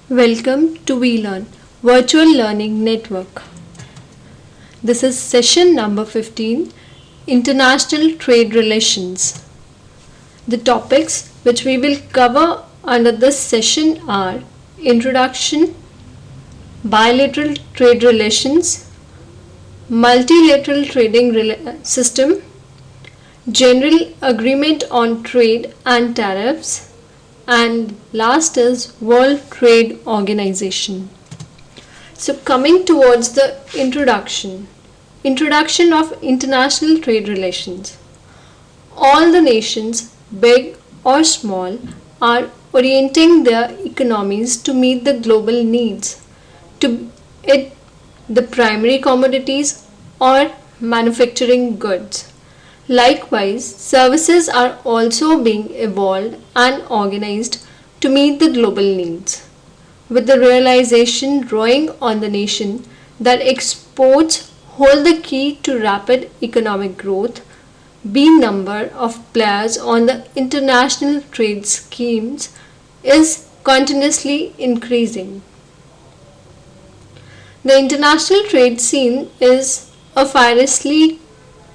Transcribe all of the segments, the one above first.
Welcome to WeLearn Virtual Learning Network. This is session number 15, International Trade Relations. The topics which we will cover under this session are Introduction, Bilateral Trade Relations, Multilateral Trading System, General Agreement on Trade and Tariffs, and last is World Trade Organization. So coming towards the introduction of international trade relations. All the nations, big or small, are orienting their economies to meet the global needs, to it the primary commodities or manufacturing goods. Likewise, services are also being evolved and organized to meet the global needs, with the realization drawing on the nation that exports hold the key to rapid economic growth, being number of players on the international trade schemes is continuously increasing. The international trade scene is a fiercely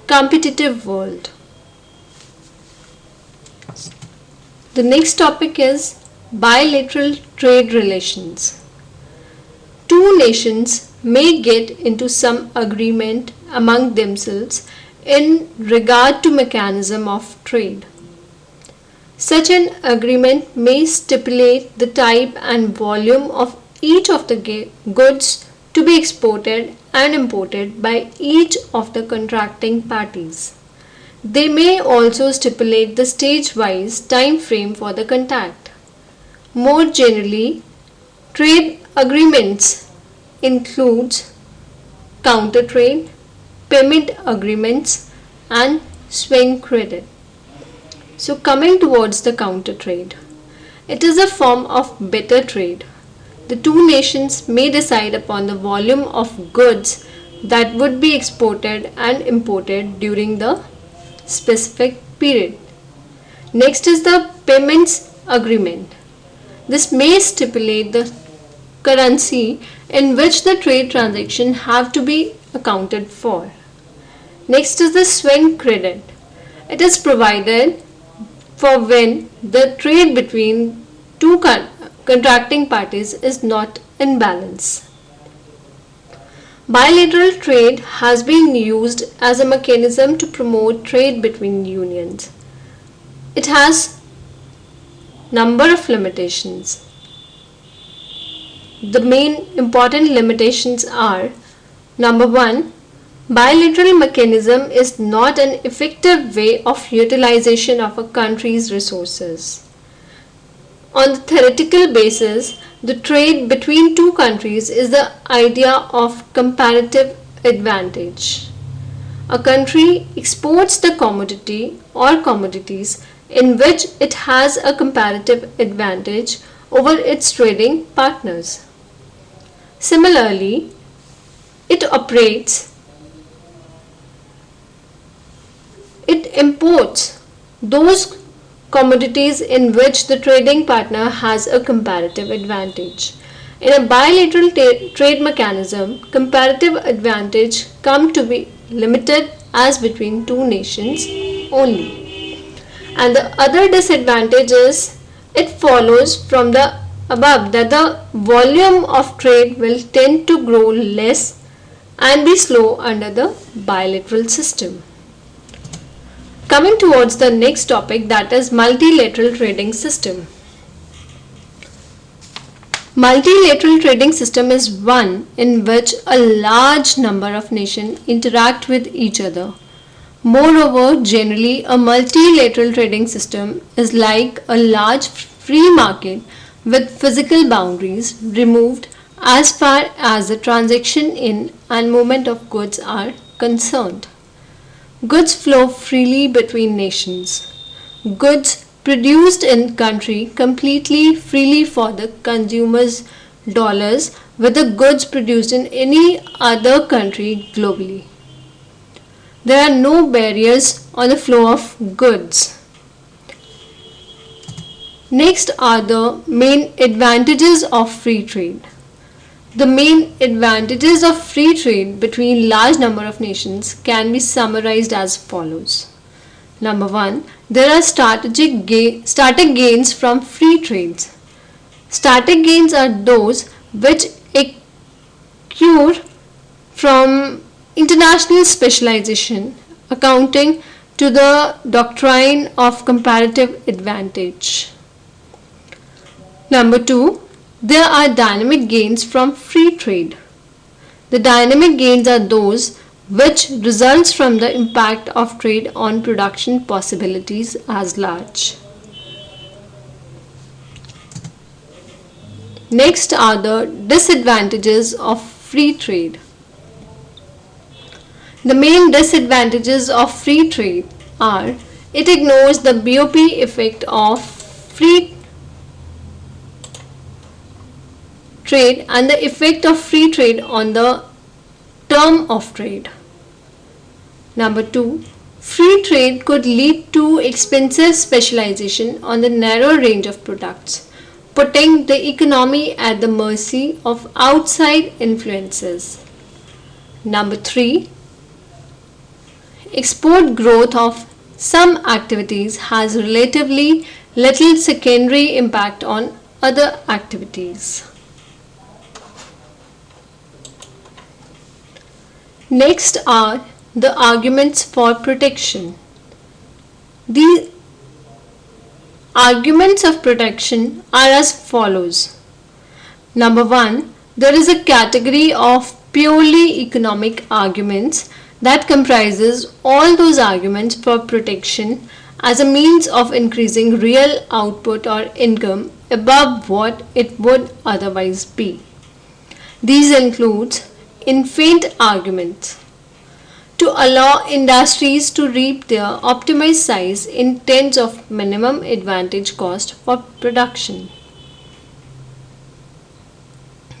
competitive world. The next topic is bilateral trade relations. Two nations may get into some agreement among themselves in regard to mechanism of trade. Such an agreement may stipulate the type and volume of each of the goods to be exported and imported by each of the contracting parties. They may also stipulate the stage-wise time frame for the contact. More generally, trade agreements includes counter trade, payment agreements, and swing credit. So coming towards the counter trade, it is a form of barter trade. The two nations may decide upon the volume of goods that would be exported and imported during the specific period. Next is the payments agreement. This may stipulate the currency in which the trade transaction have to be accounted for. Next is the swing credit. It is provided for when the trade between two contracting parties is not in balance. Bilateral trade has been used as a mechanism to promote trade between unions. It has number of limitations. The main important limitations are: number 1, bilateral mechanism is not an effective way of utilization of a country's resources. On the theoretical basis, the trade between two countries is the idea of comparative advantage. A country exports the commodity or commodities in which it has a comparative advantage over its trading partners. Similarly, it imports those commodities in which the trading partner has a comparative advantage. In a bilateral trade mechanism, comparative advantage come to be limited as between two nations only. And the other disadvantage is it follows from the above that the volume of trade will tend to grow less and be slow under the bilateral system. Coming towards the next topic, that is multilateral trading system. Multilateral trading system is one in which a large number of nations interact with each other. Moreover, generally a multilateral trading system is like a large free market with physical boundaries removed as far as the transaction in and movement of goods are concerned. Goods flow freely between nations. Goods produced in country completely freely for the consumer's dollars with the goods produced in any other country globally. There are no barriers on the flow of goods. Next are the main advantages of free trade. The main advantages of free trade between large number of nations can be summarized as follows. Number 1. There are static gains from free trades. Static gains are those which accrue from international specialization, accounting to the doctrine of comparative advantage. Number 2. There are dynamic gains from free trade. The dynamic gains are those which results from the impact of trade on production possibilities as large. Next are the disadvantages of free trade. The main disadvantages of free trade are: it ignores the BOP effect of free trade and the effect of free trade on the term of trade. Number 2. Free trade could lead to expensive specialization on the narrow range of products, putting the economy at the mercy of outside influences. Number 3. Export growth of some activities has relatively little secondary impact on other activities. Next are the arguments for protection. The arguments of protection are as follows. Number 1. There is a category of purely economic arguments that comprises all those arguments for protection as a means of increasing real output or income above what it would otherwise be. These include infant arguments to allow industries to reap their optimized size in terms of minimum advantage cost for production.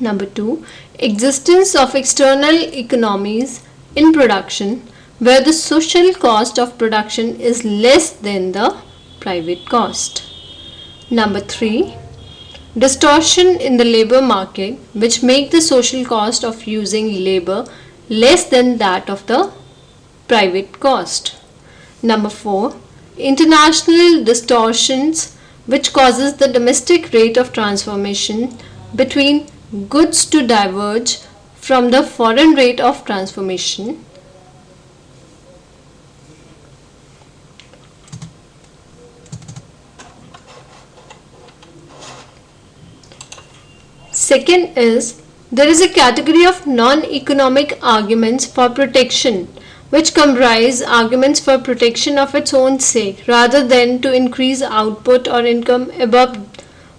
Number 2. Existence of external economies in production where the social cost of production is less than the private cost. Number 3. Distortion in the labor market which make the social cost of using labor less than that of the private cost. Number 4. International distortions which causes the domestic rate of transformation between goods to diverge from the foreign rate of transformation. Second is, there is a category of non-economic arguments for protection which comprise arguments for protection of its own sake rather than to increase output or income above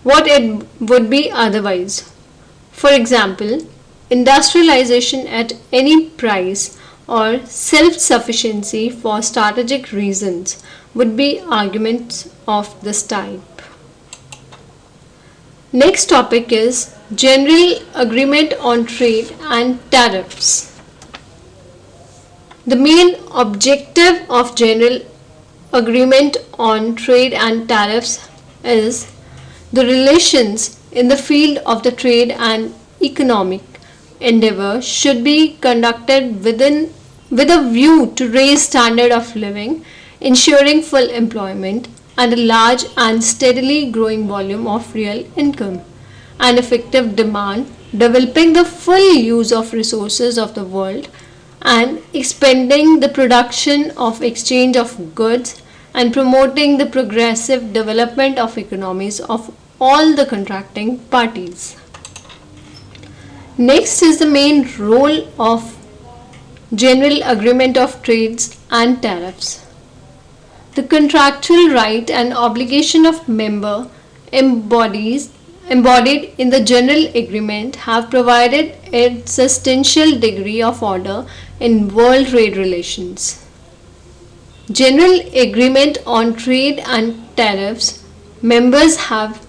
what it would be otherwise. For example, industrialization at any price or self-sufficiency for strategic reasons would be arguments of this type. Next topic is General Agreement on Trade and Tariffs. The main objective of General Agreement on Trade and Tariffs is the relations in the field of the trade and economic endeavor should be conducted with a view to raise standard of living, ensuring full employment and a large and steadily growing volume of real income and effective demand, developing the full use of resources of the world and expanding the production of exchange of goods and promoting the progressive development of economies of all the contracting parties. Next is the main role of General Agreement of Trades and Tariffs. The contractual right and obligation of member embodied in the General Agreement have provided a substantial degree of order in world trade relations. General Agreement on Trade and Tariffs members have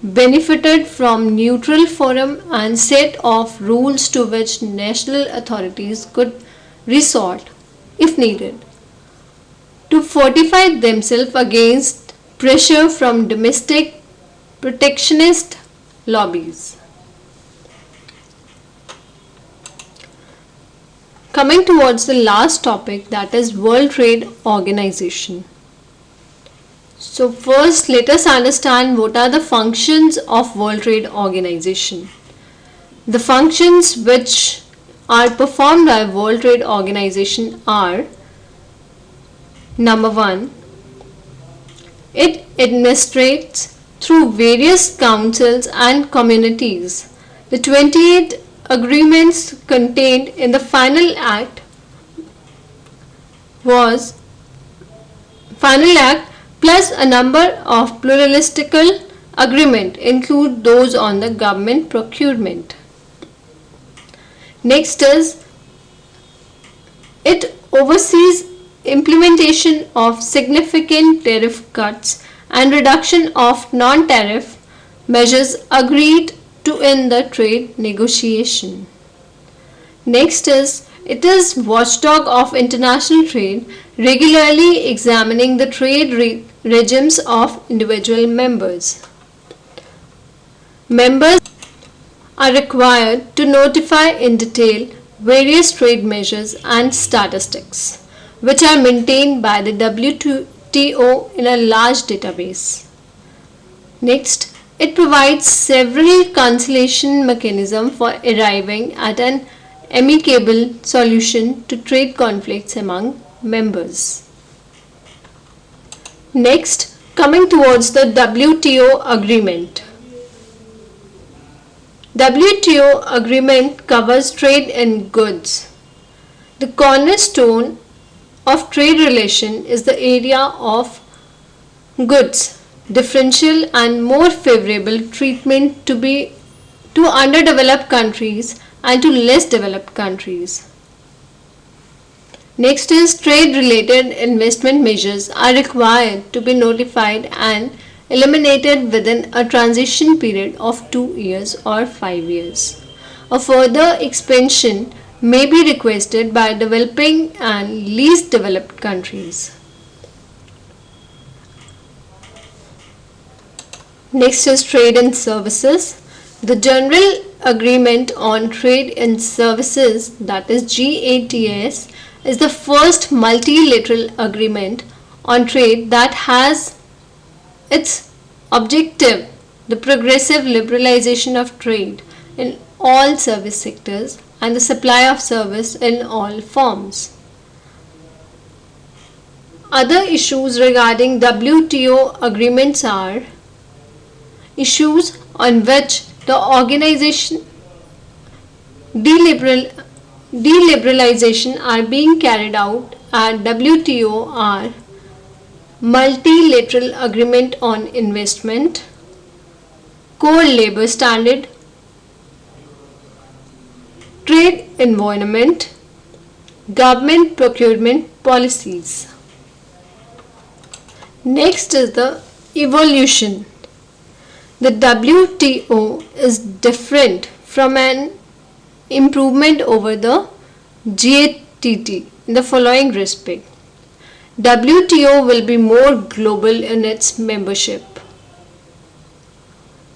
benefited from neutral forum and set of rules to which national authorities could resort, if needed, to fortify themselves against pressure from domestic protectionist lobbies. Coming towards the last topic, that is World Trade Organization. So first let us understand what are the functions of World Trade Organization. The functions which are performed by World Trade Organization are: number 1, it administrates through various councils and communities the 28 agreements contained in the final act plus a number of pluralistical agreements include those on the government procurement. Next is, it oversees implementation of significant tariff cuts and reduction of non-tariff measures agreed to in the trade negotiation. Next is, it is watchdog of international trade, regularly examining the trade regimes of individual members. Members are required to notify in detail various trade measures and statistics, which are maintained by the WTO in a large database. Next, it provides several conciliation mechanisms for arriving at an amicable solution to trade conflicts among members. Next, coming towards the WTO agreement. WTO agreement covers trade in goods. The cornerstone of trade relation is the area of goods, differential and more favorable treatment to underdeveloped countries and to less developed countries. Next is, trade related investment measures are required to be notified and eliminated within a transition period of 2 years or 5 years. A further expansion may be requested by developing and least developed countries. Next is trade and services. The General Agreement on Trade and Services, that is GATS, is the first multilateral agreement on trade that has its objective the progressive liberalization of trade in all service sectors and the supply of service in all forms. Other issues regarding WTO agreements are issues on which the organization deliberalization are being carried out at WTO are Multilateral Agreement on Investment, Core Labor Standard, Trade Environment, Government Procurement Policies. Next is the evolution. The WTO is different from an improvement over the GATT in the following respect. WTO will be more global in its membership.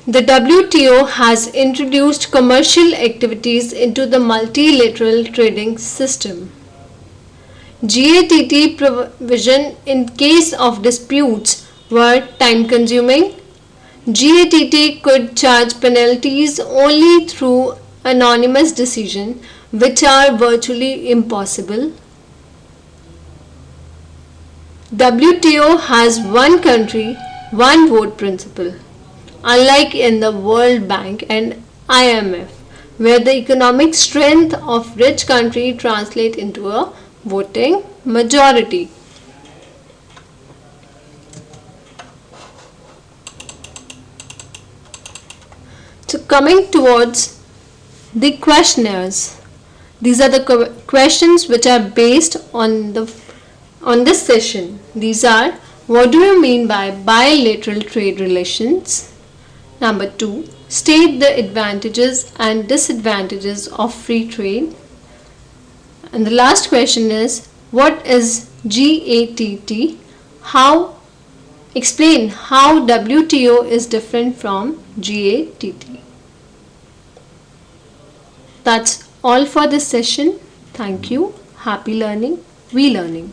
The WTO has introduced commercial activities into the multilateral trading system. GATT provision in case of disputes were time consuming. GATT could charge penalties only through anonymous decision, which are virtually impossible. WTO has one country, one vote principle, unlike in the World Bank and IMF, where the economic strength of rich country translates into a voting majority. So coming towards the questionnaires, these are the questions which are based on this session. These are: what do you mean by bilateral trade relations? Number 2, state the advantages and disadvantages of free trade. And the last question is: what is GATT? How Explain how WTO is different from GATT. That's all for this session. Thank you. Happy learning. We learning.